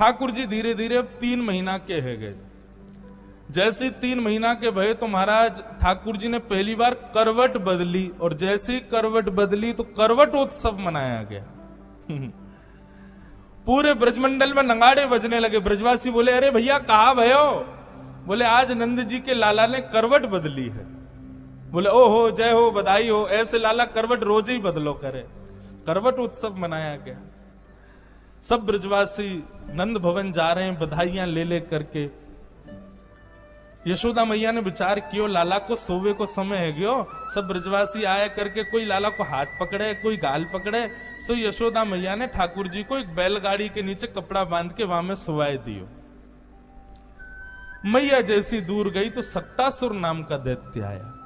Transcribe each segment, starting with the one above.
ठाकुर जी धीरे धीरे अब 3 महीना के है गए। जैसे 3 महीना के भये तो महाराज ठाकुर जी ने पहली बार करवट बदली, और जैसे ही करवट बदली तो करवट उत्सव मनाया गया। पूरे ब्रजमंडल में नगाड़े बजने लगे। ब्रजवासी बोले, अरे भैया कहाँ भयो? बोले, आज नंद जी के लाला ने करवट बदली है। बोले, ओ हो, जय हो, बधाई हो। ऐसे लाला करवट रोज ही बदलो करे। करवट उत्सव मनाया गया। सब ब्रजवासी नंद भवन जा रहे हैं बधाइयां ले ले करके। यशोदा मैया ने विचार कियो, लाला को सोवे को समय है गयो। सब ब्रजवासी आया करके कोई लाला को हाथ पकड़े, कोई गाल पकड़े। सो यशोदा मैया ने ठाकुर जी को एक बैलगाड़ी के नीचे कपड़ा बांध के वहां में सुवाए दियो। मैया जैसी दूर गई तो सक्टासुर नाम का दैत्य आया।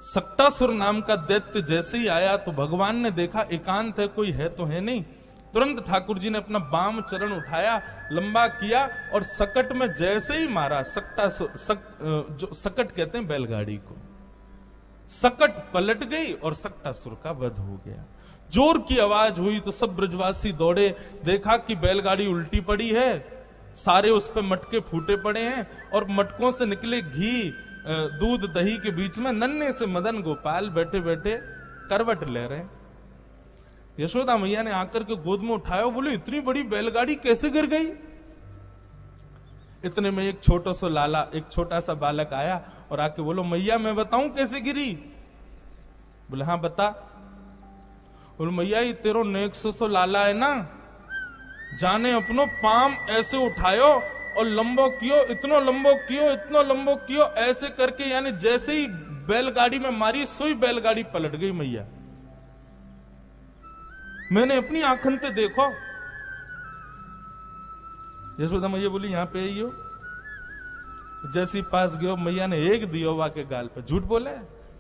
सक्टासुर नाम का दैत्य जैसे ही आया तो भगवान ने देखा एकांत है, कोई है तो है नहीं। तुरंत ठाकुर जी ने अपना बाम चरण उठाया, लंबा किया और सकट में जैसे ही मारा, जो सकट कहते हैं बैलगाड़ी को, सकट पलट गई और सक्टासुर का वध हो गया। जोर की आवाज हुई तो सब ब्रजवासी दौड़े, देखा कि बैलगाड़ी उल्टी पड़ी है, सारे उस पे मटके फूटे पड़े हैं और मटकों से निकले घी दूध दही के बीच में नन्हे से मदन गोपाल बैठे बैठे करवट ले रहे हैं। यशोदा मैया ने आकर के गोद में उठाया, बोले, इतनी बड़ी बैलगाड़ी कैसे गिर गई? इतने में एक छोटा सा लाला, एक छोटा सा बालक आया और आके बोलो, मैया मैं बताऊं कैसे गिरी? बोले, हाँ बता। बोले, मैया ये तेरो नेक सो लाला है ना, जाने अपनो पाम ऐसे उठायो और लंबो कियो, इतनो लंबो कियो, इतनो लंबो कियो, ऐसे करके, यानी जैसे ही बैलगाड़ी में मारी सोई बैलगाड़ी पलट गई। मैया मैंने अपनी आंखन से देखो। यशोदा मैया बोली, यहां पे आइयो। जैसी पास गयो, मैया ने एक दियो वा के गाल पे। झूठ बोले,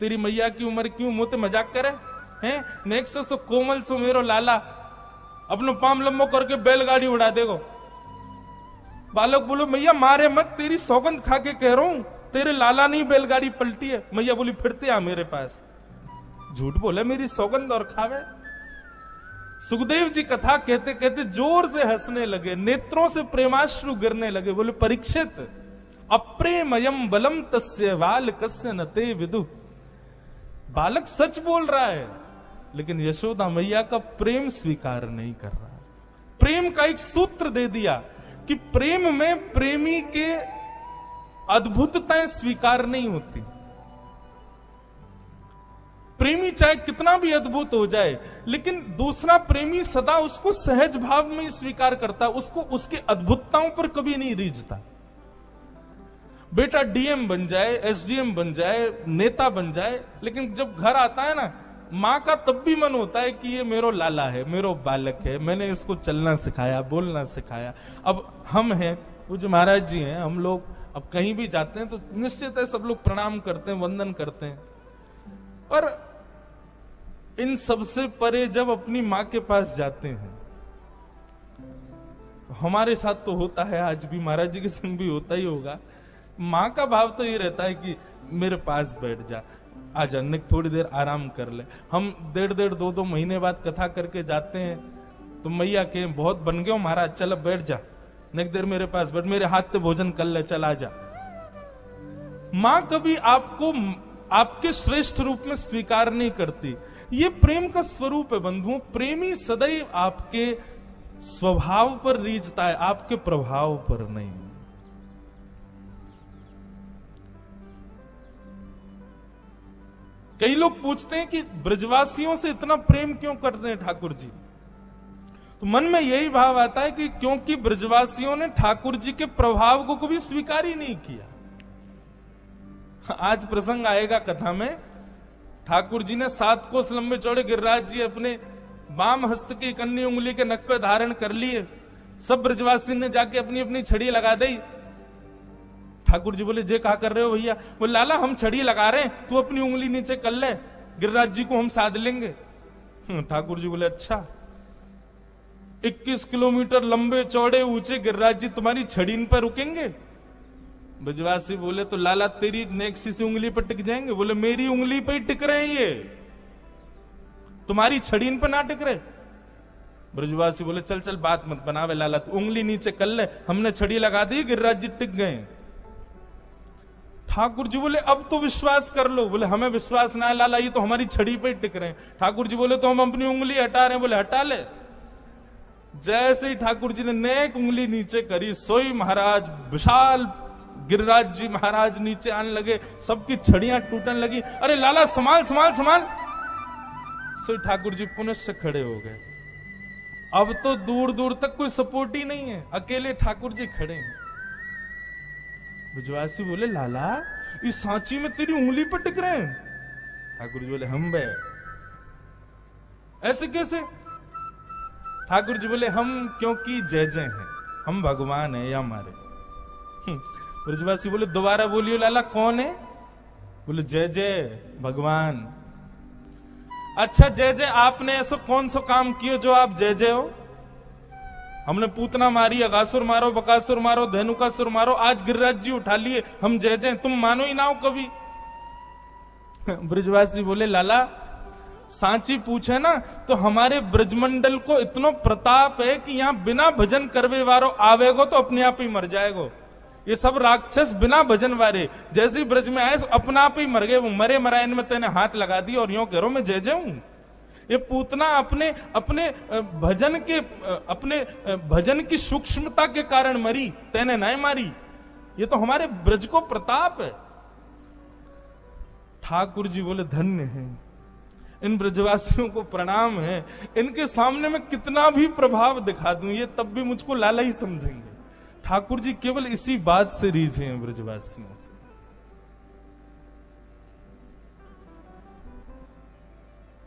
तेरी मैया की उम्र क्यों मुंह मजाक करे हैं? नेक्स्ट सो कोमल सो मेरो लाला, अपनो पाम लंबो करके बैलगाड़ी उड़ा देगो। बालक बोलो, मैया मारे मत, तेरी सौगंध खा के कह रहा हूं, तेरे लाला नहीं बैलगाड़ी पलटी है। मैया बोली, फिरते आ मेरे पास। झूठ बोले, मेरी सौगंध और खावे। सुखदेव जी कथा कहते कहते जोर से हंसने लगे, नेत्रों से प्रेमाश्रु गिरने लगे। बोले, परीक्षित, अप्रेमयम बलम तस्य वाल कस्य नते विदु। बालक सच बोल रहा है, लेकिन यशोदा मैया का प्रेम स्वीकार नहीं कर रहा। प्रेम का एक सूत्र दे दिया कि प्रेम में प्रेमी के अद्भुतताएं स्वीकार नहीं होती। प्रेमी चाहे कितना भी अद्भुत हो जाए, लेकिन दूसरा प्रेमी सदा उसको सहज भाव में ही स्वीकार करता, उसको उसके अद्भुतताओं पर कभी नहीं रीझता। बेटा डीएम बन जाए, एसडीएम बन जाए, नेता बन जाए, लेकिन जब घर आता है ना, मां का तब भी मन होता है कि ये मेरो लाला है, मेरो बालक है, मैंने इसको चलना सिखाया, बोलना सिखाया। अब हम हैं, पूज्य महाराज जी हैं, हम लोग अब कहीं भी जाते हैं तो निश्चित है सब लोग प्रणाम करते हैं, वंदन करते हैं, पर इन सबसे परे जब अपनी मां के पास जाते हैं, हमारे साथ तो होता है, आज भी महाराज जी के संग भी होता ही होगा, मां का भाव तो ये रहता है कि मेरे पास बैठ जा, आजा, थोड़ी देर आराम कर ले। हम 1.5 2 महीने बाद कथा करके जाते हैं तो मैया के बहुत बन गए हो महाराज, चल अब बैठ जा, नेक देर मेरे पास बैठ, मेरे हाथ से भोजन कर ले, चल आजा। मां कभी आपको आपके श्रेष्ठ रूप में स्वीकार नहीं करती। ये प्रेम का स्वरूप है बंधुओं। प्रेमी सदैव आपके स्वभाव पर रीझता है, आपके प्रभाव पर नहीं। कई लोग पूछते हैं कि ब्रजवासियों से इतना प्रेम क्यों करते हैं ठाकुर जी? तो मन में यही भाव आता है कि क्योंकि ब्रजवासियों ने ठाकुर जी के प्रभाव को कभी स्वीकार ही नहीं किया। आज प्रसंग आएगा कथा में, ठाकुर जी ने 7 कोस लंबे चौड़े गिरिराज जी अपने वाम हस्त की कन्नी उंगली के नख पे धारण कर लिए। सब ब्रजवासी ने जाके अपनी अपनी छड़ी लगा दी। ठाकुर जी बोले, जे कहा कर रहे हो भैया? बोले, लाला हम छड़ी लगा रहे हैं, तू अपनी उंगली नीचे कर ले, गिरिराज जी को हम साध लेंगे। ठाकुर जी बोले, अच्छा 21 किलोमीटर लंबे चौड़े ऊंचे गिरिराज जी तुम्हारी छड़ी पर रुकेंगे? ब्रजवासी बोले, तो लाला तेरी नेक्सी सी उंगली पर टिक जाएंगे? बोले, मेरी उंगली पर ही टिक रहे हैं ये, तुम्हारी छड़ी पर ना टिक रहे। ब्रजवासी बोले चल चल बात मत बनावे लाला, तू उंगली नीचे कर ले, हमने छड़ी लगा दी, गिरिराज जी टिक गए। ठाकुर जी बोले अब तो विश्वास कर लो। बोले हमें विश्वास ना है लाला, ये तो हमारी छड़ी पे टिक रहे हैं। ठाकुर जी बोले तो हम अपनी उंगली हटा रहे हैं। बोले हटा ले। जैसे ही ठाकुर जी ने नेक उंगली नीचे करी, सोई महाराज विशाल गिरिराज जी महाराज नीचे आने लगे, सबकी छड़ियां टूटने लगी। अरे लाला संभाल संभाल संभाल। सोई ठाकुर जी पुनः से खड़े हो गए। अब तो दूर दूर तक कोई सपोर्ट ही नहीं है, अकेले ठाकुर जी खड़े हैं। ब्रजवासी बोले लाला इस सांची में तेरी उंगली पर टिक रहे हैं। ठाकुर जी बोले हम बे ऐसे कैसे? ठाकुर जी बोले हम क्योंकि जय जय हैं, हम भगवान है या हमारे। ब्रजवासी बोले दोबारा बोलियो लाला कौन है? बोले जय जय भगवान। अच्छा जय जय, आपने ऐसा कौन सा काम किया जो आप जय जय हो? हमने पूतना मारी, अगासुर मारो, बकासुर मारो, धेनुकासुर मारो, आज गिरिराज जी उठा लिए, हम जय जय, तुम मानो ही ना हो कभी। ब्रजवासी बोले लाला सांची पूछे ना तो हमारे ब्रजमंडल को इतना प्रताप है कि यहां बिना भजन करवे वारो आवेगो तो अपने आप ही मर जाएगो। ये सब राक्षस बिना भजन वारे जैसे ही ब्रज में आए अपना आप ही मर गए। वो मरे मरायन में तेने हाथ लगा दी और यूं करो मैं जय जाऊं। ये पूतना अपने अपने भजन की सूक्ष्मता के कारण मरी, तेने नहीं मारी। ये तो हमारे ब्रज को प्रताप है। ठाकुर जी बोले धन्य है, इन ब्रजवासियों को प्रणाम है, इनके सामने मैं कितना भी प्रभाव दिखा दूं ये तब भी मुझको लाला ही समझेंगे। ठाकुर जी केवल इसी बात से रीझे हैं ब्रजवासियों से।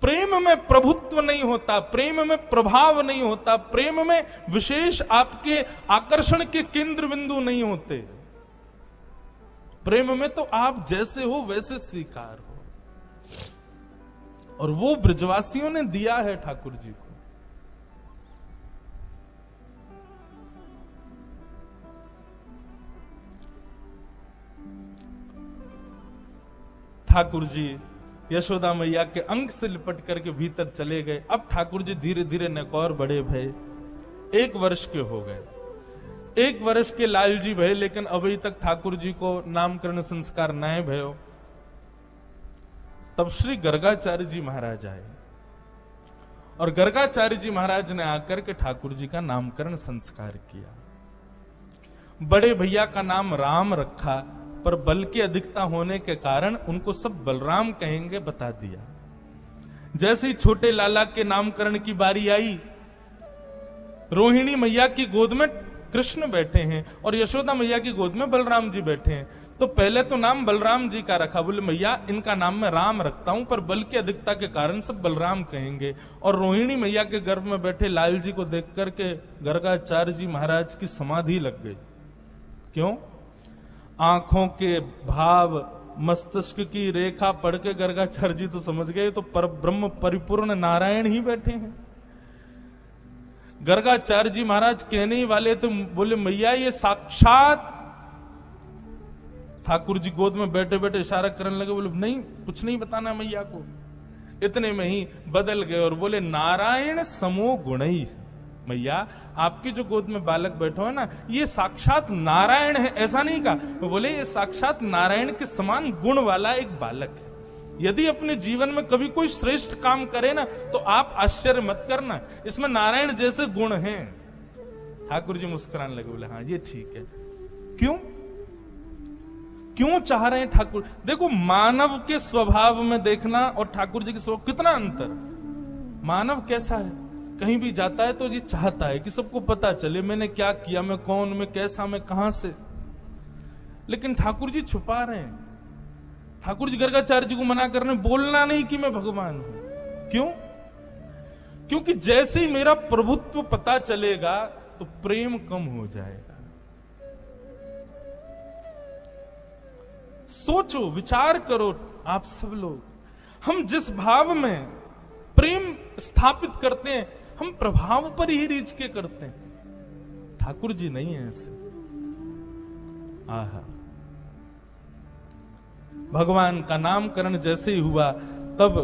प्रेम में प्रभुत्व नहीं होता, प्रेम में प्रभाव नहीं होता, प्रेम में विशेष आपके आकर्षण के केंद्र बिंदु नहीं होते। प्रेम में तो आप जैसे हो वैसे स्वीकार हो, और वो ब्रजवासियों ने दिया है ठाकुर जी को। ठाकुर जी यशोदा मैया के अंग से लिपट करके भीतर चले गए। अब ठाकुर जी धीरे धीरे नकौर बड़े भय, 1 वर्ष के हो गए। 1 वर्ष के लाल जी भय, लेकिन अभी तक ठाकुर जी को नामकरण संस्कार नए भयो। तब श्री गर्गाचार्य जी महाराज आए और गर्गाचार्य जी महाराज ने आकर के ठाकुर जी का नामकरण संस्कार किया। बड़े भैया का नाम राम रखा, पर बल की अधिकता होने के कारण उनको सब बलराम कहेंगे बता दिया। जैसे ही छोटे लाला के नामकरण की बारी आई, रोहिणी मैया की गोद में कृष्ण बैठे हैं और यशोदा मैया की गोद में बलराम जी बैठे हैं। तो पहले तो नाम बलराम जी का रखा, बोले मैया इनका नाम मैं राम रखता हूं, पर बल की अधिकता के कारण सब बलराम कहेंगे। और रोहिणी मैया के गर्भ में बैठे लाल जी को देख करके गर्गाचार्य जी महाराज की समाधि लग गई। क्यों? आंखों के भाव, मस्तिष्क की रेखा पढ़ के गर्गाचार्य जी तो समझ गए तो पर ब्रह्म परिपूर्ण नारायण ही बैठे हैं। गर्गाचार्य जी महाराज कहने ही वाले तो बोले मैया ये साक्षात, ठाकुर जी गोद में बैठे बैठे इशारा करने लगे, बोले नहीं कुछ नहीं बताना मैया को। इतने में ही बदल गए और बोले नारायण समो गुणई। मैया आपकी जो गोद में बालक बैठो है ना, ये साक्षात नारायण है। ऐसा नहीं कहा, वो बोले ये साक्षात नारायण के समान गुण वाला एक बालक है। यदि अपने जीवन में कभी कोई श्रेष्ठ काम करे ना तो आप आश्चर्य मत करना, इसमें नारायण जैसे गुण हैं। ठाकुर जी मुस्कुराने लगे, बोले हाँ ये ठीक है। क्यों क्यों चाह रहे हैं ठाकुर? देखो मानव के स्वभाव में देखना और ठाकुर जी के स्वभाव कितना अंतर। मानव कैसा है, कहीं भी जाता है तो ये चाहता है कि सबको पता चले मैंने क्या किया, मैं कौन, मैं कैसा, मैं कहां से। लेकिन ठाकुर जी छुपा रहे हैं। ठाकुर जी गर्गाचार्य जी को मना कर रहे हैं, बोलना नहीं कि मैं भगवान हूं। क्यों? क्योंकि जैसे ही मेरा प्रभुत्व पता चलेगा तो प्रेम कम हो जाएगा। सोचो, विचार करो आप सब लोग, हम जिस भाव में प्रेम स्थापित करते हैं हम प्रभाव पर ही रीच के करते हैं। ठाकुर जी नहीं है ऐसे। आहा, भगवान का नामकरण जैसे ही हुआ तब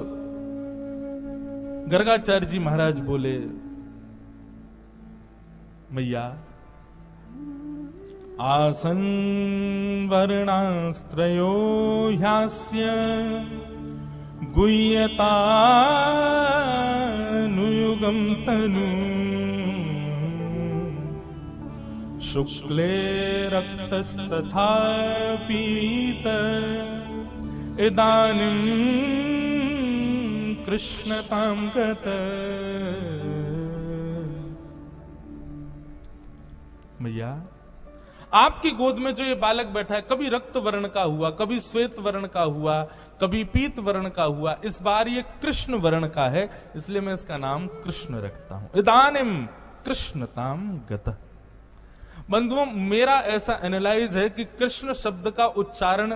गर्गाचार्य जी महाराज बोले मैया आसन वर्णास्त्रयो ह्यास्य गुह्यतानुयुगं तनु शुक्ले रक्तस्तथा पीत इदानीं कृष्णतां गत। मैया आपकी गोद में जो ये बालक बैठा है, कभी रक्त वर्ण का हुआ, कभी श्वेत वर्ण का हुआ, कभी पीत वर्ण का हुआ, इस बार ये कृष्ण वर्ण का है, इसलिए मैं इसका नाम कृष्ण रखता हूं। इदानीम कृष्णताम गतः। बंधुओं, मेरा ऐसा एनालाइज है कि कृष्ण शब्द का उच्चारण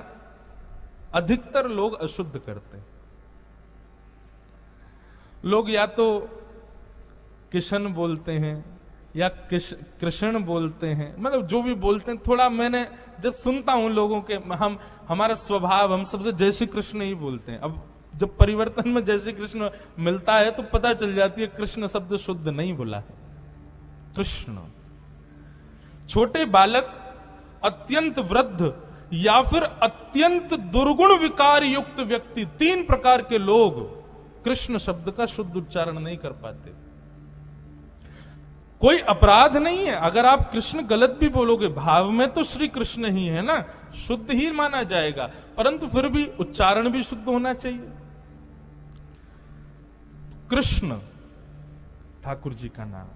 अधिकतर लोग अशुद्ध करते हैं। लोग या तो किशन बोलते हैं या कृष्ण बोलते हैं, मतलब जो भी बोलते हैं। थोड़ा मैंने जब सुनता हूं लोगों के, हमारा स्वभाव, हम सबसे जय श्री कृष्ण ही बोलते हैं। अब जब परिवर्तन में जय श्री कृष्ण मिलता है तो पता चल जाती है कृष्ण शब्द शुद्ध नहीं बोला है। कृष्ण। छोटे बालक, अत्यंत वृद्ध या फिर अत्यंत दुर्गुण विकार युक्त व्यक्ति, 3 प्रकार के लोग कृष्ण शब्द का शुद्ध उच्चारण नहीं कर पाते। कोई अपराध नहीं है अगर आप कृष्ण गलत भी बोलोगे, भाव में तो श्री कृष्ण ही है ना, शुद्ध ही माना जाएगा, परंतु फिर भी उच्चारण भी शुद्ध होना चाहिए। कृष्ण ठाकुर जी का नाम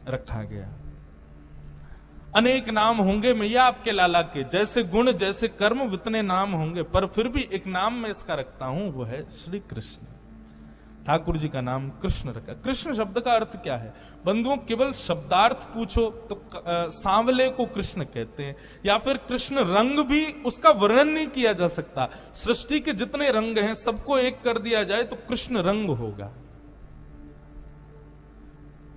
रखा गया। अनेक नाम होंगे मैया आपके लाला के, जैसे गुण जैसे कर्म उतने नाम होंगे, पर फिर भी एक नाम मैं इसका रखता हूं, वो है श्री कृष्ण। ठाकुर जी का नाम कृष्ण रखा। कृष्ण शब्द का अर्थ क्या है बंधुओं? केवल शब्दार्थ पूछो तो सांवले को कृष्ण कहते हैं, या फिर कृष्ण रंग भी उसका वर्णन नहीं किया जा सकता। सृष्टि के जितने रंग हैं सबको एक कर दिया जाए तो कृष्ण रंग होगा।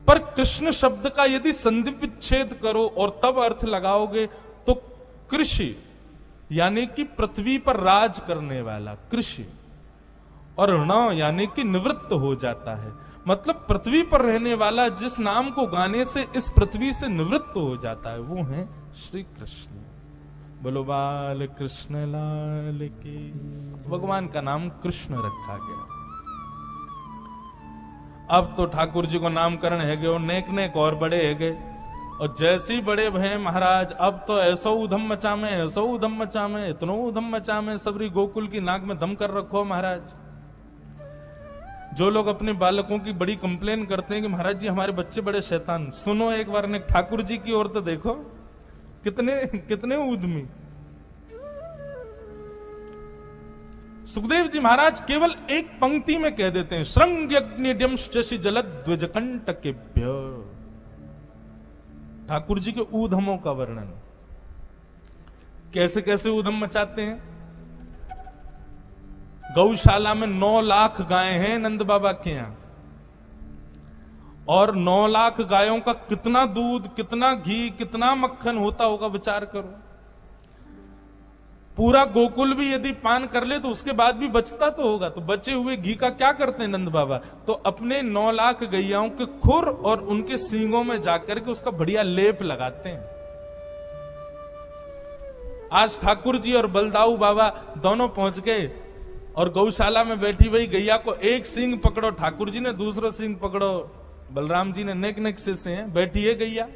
पर कृष्ण शब्द का यदि संधि विच्छेद करो और तब अर्थ लगाओगे तो कृषि, यानी कि पृथ्वी पर राज करने वाला कृषि, और ण यानी कि निवृत्त हो जाता है। मतलब पृथ्वी पर रहने वाला जिस नाम को गाने से इस पृथ्वी से निवृत्त हो जाता है, वो है श्री कृष्ण। बोलो बाल कृष्ण लाल की। भगवान का नाम कृष्ण रखा गया। अब तो ठाकुर जी को नामकरण है गए और नेक नेक और बड़े है गए, और जैसे ही बड़े भय महाराज अब तो ऐसो उधम मचा में, ऐसो उधम मचा में, इतनो उधम मचा में, सबरी गोकुल की नाक में दम कर रखो महाराज। जो लोग अपने बालकों की बड़ी कंप्लेन करते हैं कि महाराज जी हमारे बच्चे बड़े शैतान, सुनो एक बार ने ठाकुर जी की ओर तो देखो, कितने कितने उद्यमी। सुखदेव जी महाराज केवल एक पंक्ति में कह देते हैं, श्रृंग्यग्निड्यम शशि जलद्विजकंटकेभ्य। ठाकुर जी के ऊधमों का वर्णन, कैसे कैसे ऊधम मचाते हैं। गौशाला में 9 लाख गायें हैं नंद बाबा के यहां, और 9 लाख गायों का कितना दूध, कितना घी, कितना मक्खन होता होगा, विचार करो। पूरा गोकुल भी यदि पान कर ले तो उसके बाद भी बचता तो होगा, तो बचे हुए घी का क्या करते हैं नंद बाबा? तो अपने 9 लाख गैयाओं के खुर और उनके सींगों में जाकर के उसका बढ़िया लेप लगाते हैं। आज ठाकुर जी और बलदाऊ बाबा दोनों पहुंच गए और गौशाला में बैठी हुई गैया को एक सींग पकड़ो ठाकुर जी ने, दूसरा सींग पकड़ो बलराम जी ने, नेक नेक से हैं, बैठी है गैया।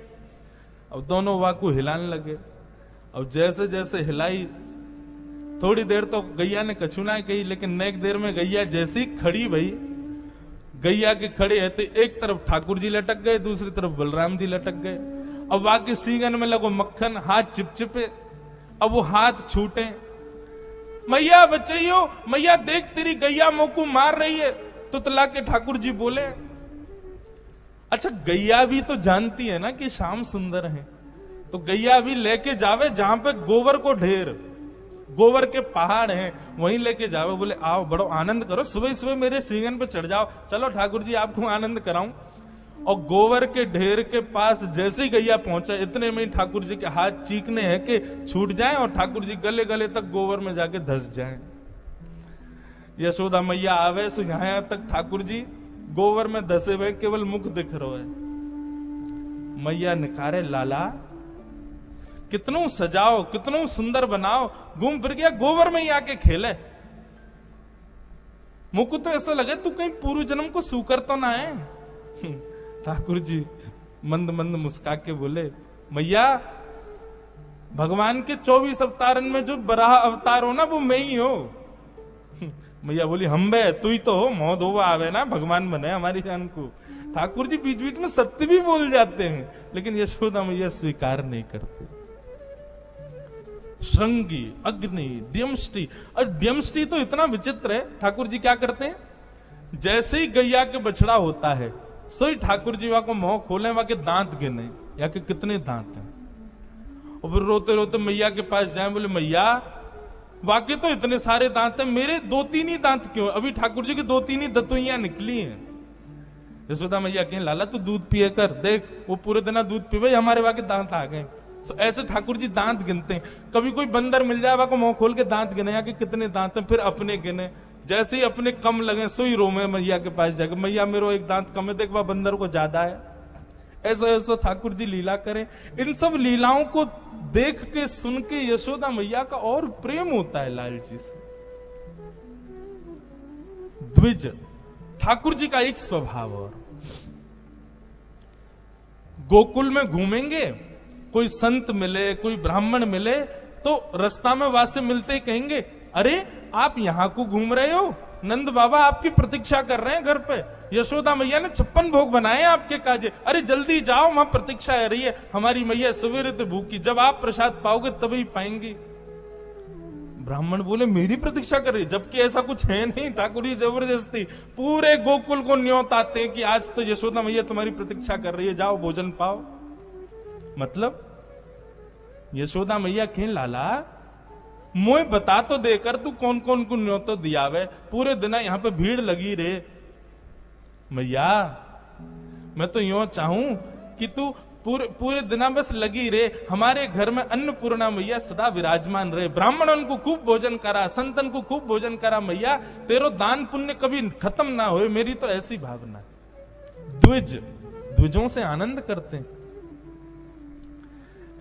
अब दोनों वाकू हिलाने लगे। अब जैसे जैसे हिलाई, थोड़ी देर तो गैया ने कछुनाएं कही, लेकिन नेक देर में गैया जैसी खड़ी भई, गैया के खड़े है तो एक तरफ ठाकुर जी लटक गए, दूसरी तरफ बलराम जी लटक गए। अब बाकी सींगन में लगो मक्खन, हाथ चिपचिपे। अब वो हाथ छूटे, मैया बचाइयो, मैया देख तेरी गैया मोकू मार रही है। तुतला के ठाकुर जी बोले, अच्छा गैया भी तो जानती है ना कि श्याम सुंदर है, तो गैया भी लेके जावे जहां पे गोबर को ढेर, गोबर के पहाड़ हैं, वहीं लेके जावे। बोले आओ बड़ो आनंद करो, सुबह सुबह मेरे सींगन पे चढ़ जाओ, चलो ठाकुर जी आपको आनंद कराऊं। और गोबर के ढेर के पास जैसे ही गैया पहुंचा, इतने में ही ठाकुर जी के हाथ चीखने हैं कि छूट जाएं और ठाकुर जी गले गले तक गोबर में जाके धस जाएं। यशोदा मैया आवे सो यहां तक ठाकुर जी गोबर में धसे हुए केवल मुख दिख रहा है। मैया निकारे लाला कितनों सजाओ, कितनों सुंदर बनाओ, घूम फिर गया गोबर में ही आके खेले। मुझको तो ऐसा लगे तू कहीं पूर्व जन्म को सूकर तो ना है। ठाकुर जी मंद मंद मुस्का के बोले, मैया भगवान के 24 अवतारन में जो बराह अवतार हो ना वो मैं ही हो। मैया बोली, हम बे तू ही तो हो, मोह धोवा आवे ना भगवान बने हमारी जान को। ठाकुर जी बीच बीच में सत्य भी बोल जाते हैं, लेकिन यशोदा मैया स्वीकार नहीं करते। श्रृंगी, अग्नि, द्यमष्टि, और द्यमष्टि तो इतना विचित्र है। ठाकुर जी क्या करते हैं, जैसे ही गैया के बछड़ा होता है सोई ठाकुर जी वहां को मुंह खोले, वहां के दांत गिने या के कितने दांत हैं, और फिर रोते रोते मैया के पास जाए, बोले मैया वाकई तो इतने सारे दांत हैं, मेरे 2-3 ही दांत क्यों? अभी ठाकुर जी की 2-3 ही दतुइयां निकली हैं। यशोदा मैया कहें, लाला तू दूध पिए कर, देख वो पूरे दिन दूध पीवे, हमारे वहां के दांत आ गए। तो ऐसे ठाकुर जी दांत गिनते हैं। कभी कोई बंदर मिल जाए, को मुंह खोल के दांत गिने, या कि कितने दांत हैं, फिर अपने गिने। जैसे ही अपने कम लगे सोई रोमे मैया के पास जाकर, मैया मेरे एक दांत कम है, देख वह बंदर को ज्यादा है। ऐसा ऐसा ठाकुर जी लीला करें। इन सब लीलाओं को देख के सुन के यशोदा मैया का और प्रेम होता है लाल जी से। द्विज ठाकुर जी का एक स्वभाव, और गोकुल में घूमेंगे, कोई संत मिले, कोई ब्राह्मण मिले, तो रास्ता में वासे मिलते ही कहेंगे, अरे आप यहां को घूम रहे हो, नंद बाबा आपकी प्रतीक्षा कर रहे हैं घर पे, यशोदा मैया ने 56 भोग बनाए आपके काजे, अरे जल्दी जाओ वहां प्रतीक्षा है रही है, हमारी मैया सवेरे तो भूखी, जब आप प्रसाद पाओगे तभी पाएंगी। ब्राह्मण बोले, मेरी प्रतीक्षा कर रही, जबकि ऐसा कुछ है नहीं। ठाकुर जी जबरदस्ती पूरे गोकुल को न्योत आते हैं कि आज तो यशोदा मैया तुम्हारी प्रतीक्षा कर रही है, जाओ भोजन पाओ। मतलब यशोदा मैया कहें, लाला मोए बता तो देकर तू कौन कौन को न्योतो दियावे, पूरे दिन यहाँ पे भीड़ लगी रे। मैया मैं तो यूं चाहूं कि तू पूरे दिन बस लगी रे, हमारे घर में अन्नपूर्णा मैया सदा विराजमान रहे, ब्राह्मणों को खूब भोजन करा, संतन को खूब भोजन करा, मैया तेरो दान पुण्य कभी खत्म ना हो, मेरी तो ऐसी भावना है। द्विजों से आनंद करते हैं।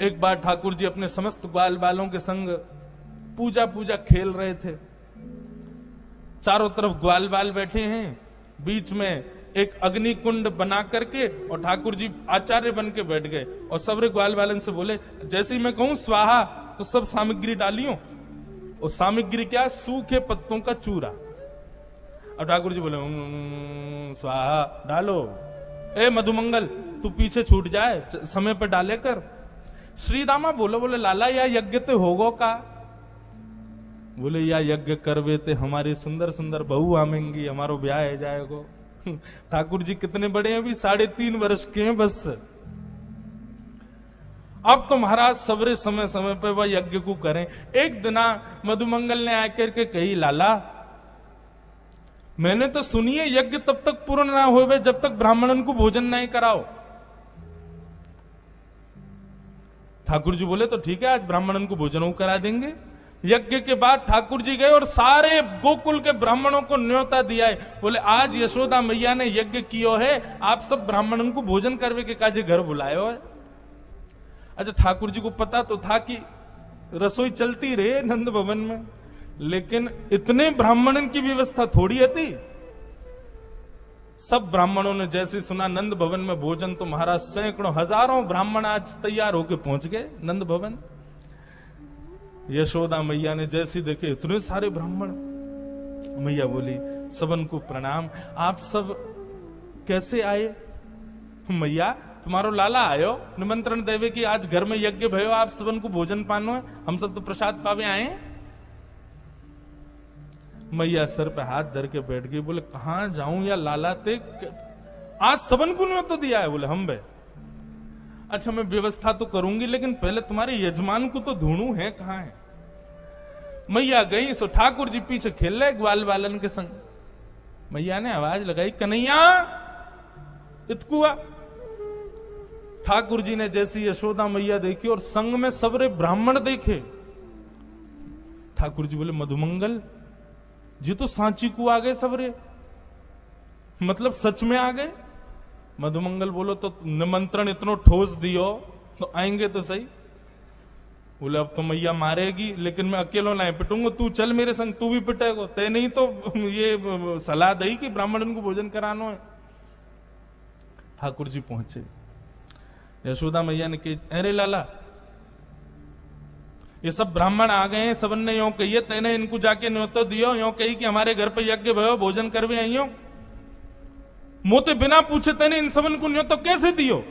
एक बार ठाकुर जी अपने समस्त ग्वाल बालों के संग पूजा खेल रहे थे। चारों तरफ ग्वाल बाल बैठे हैं, बीच में एक अग्नि कुंड बना करके, और ठाकुर जी आचार्य बन के बैठ गए, और सबरे ग्वाल बालन से बोले, जैसे ही मैं कहूं स्वाहा तो सब सामग्री डालियो। और सामग्री क्या? सूखे पत्तों का चूरा। अब ठाकुर जी बोले स्वाहा डालो। ए मधुमंगल तू पीछे छूट जाए, समय पर डाले कर। श्रीदामा बोले लाला या यज्ञ ते होगो का? बोले या यज्ञ करवे ते हमारी सुंदर सुंदर बहू आमेंगी, हमारो ब्याह है जाएगो। ठाकुर जी कितने बड़े हैं, अभी 3.5 वर्ष के हैं बस। अब तो महाराज सवरे समय समय पे वह यज्ञ को करें। एक दिना मधुमंगल ने आकर के कही, लाला मैंने तो सुनी है यज्ञ तब तक पूर्ण ना होवे जब तक ब्राह्मणन को भोजन नहीं कराओ। ठाकुर जी बोले तो ठीक है, आज ब्राह्मणन को भोजन करा देंगे। यज्ञ के बाद ठाकुर जी गए और सारे गोकुल के ब्राह्मणों को न्योता दिया है। बोले आज यशोदा मैया ने यज्ञ कियो है, आप सब ब्राह्मणों को भोजन करवे के काजे घर बुलायो है। अच्छा ठाकुर जी को पता तो था कि रसोई चलती रहे नंद भवन में, लेकिन इतने ब्राह्मणन की व्यवस्था थोड़ी थी। सब ब्राह्मणों ने जैसे सुना नंद भवन में भोजन, तो महाराज सैकड़ों हजारों ब्राह्मण आज तैयार होके पहुंच गए नंद भवन। यशोदा मैया ने जैसे देखे इतने सारे ब्राह्मण, मैया बोली सबन को प्रणाम, आप सब कैसे आए? मैया तुम्हारो लाला आयो निमंत्रण देवे कि आज घर में यज्ञ भयो, आप सबन को भोजन पानो है, हम सब तो प्रसाद पावे आए। मैया सर पे हाथ धर के बैठ गई। बोले कहां जाऊं या लाला ते, आज सबन को नहीं तो दिया है। बोले हम बे, अच्छा मैं व्यवस्था तो करूंगी, लेकिन पहले तुम्हारे यजमान को तो ढूंढूं है कहां है। मैया गई सो ठाकुर जी पीछे खेल रहे ग्वाल बालन के संग। मैया ने आवाज लगाई, कन्हैया इतकुआ। ठाकुर जी ने जैसी यशोदा मैया देखी और संग में सबरे ब्राह्मण देखे, ठाकुर जी बोले मधुमंगल जी तो सांची को आ गए सबरे, मतलब सच में आ गए। मधुमंगल बोलो तो निमंत्रण इतनो ठोस दियो तो आएंगे तो सही। बोले अब तो मैया मारेगी, लेकिन मैं अकेलो ना पिटूंगा, तू चल मेरे संग, तू भी पिटेगो, ते नहीं तो ये सलाह दई कि ब्राह्मण को भोजन करानो है। ठाकुर जी पहुंचे, यशोदा मैया ने कही, अरे लाला ये सब ब्राह्मण आ गए हैं, सबन ने यो कही, तेने इनको जाके न्योतो दियो, यो कही कि हमारे घर पे यज्ञ भयो, भोजन करवे आइयो, मोते बिना पूछे तेने इन सबन को न्योतो कैसे दियो?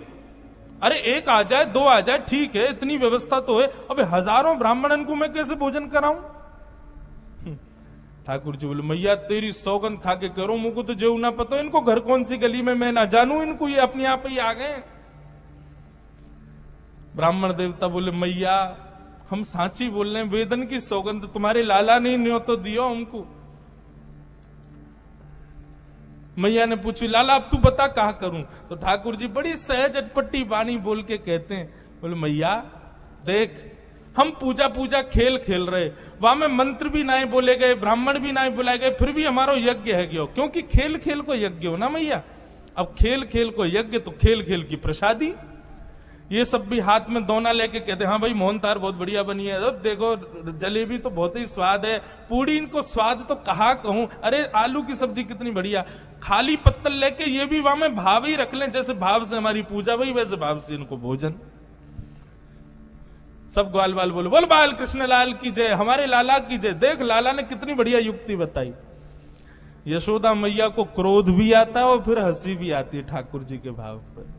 अरे एक आ जाए, दो आ जाए, ठीक है, इतनी व्यवस्था तो है, अबे हजारों ब्राह्मणन को मैं कैसे भोजन कराऊं? ठाकुर जी बोले, मैया तेरी सौगंध खा के करो, मुझको तो जो ना पता इनको घर कौन सी गली में मैं ना जानू, इनको ये अपने आप ही आ गए। ब्राह्मण देवता बोले, मैया हम सांची बोल रहे हैं, वेदन की सौगंध, तुम्हारे लाला ने न्योतो दियो हमको। मैया ने पूछी, लाला अब तू बता कहा करूं? तो ठाकुर जी बड़ी सहज अटपटी वाणी बोल के कहते हैं, बोले मैया देख, हम पूजा पूजा खेल खेल रहे, वहां में मंत्र भी नहीं बोले गए, ब्राह्मण भी नहीं बुलाए गए, फिर भी हमारा यज्ञ है गयो, क्योंकि खेल खेल को यज्ञ हो ना मैया। अब खेल खेल को यज्ञ तो खेल खेल की प्रसादी। ये सब भी हाथ में दोना लेके कहते, हाँ भाई मोहन तार बहुत बढ़िया बनी है, अब देखो जलेबी तो बहुत ही स्वाद है, पूड़ी इनको स्वाद तो कहा कहूं, अरे आलू की सब्जी कितनी बढ़िया, खाली पत्तल लेके ये भी वहां में भाव ही रख लें, जैसे भाव से हमारी पूजा वही वैसे भाव से इनको भोजन। सब ग्वाल बाल बोलो, बोल बाल कृष्ण लाल की जय, हमारे लाला की जय। देख लाला ने कितनी बढ़िया युक्ति बताई। यशोदा मैया को क्रोध भी आता है और फिर हंसी भी आती है ठाकुर जी के भाव पर।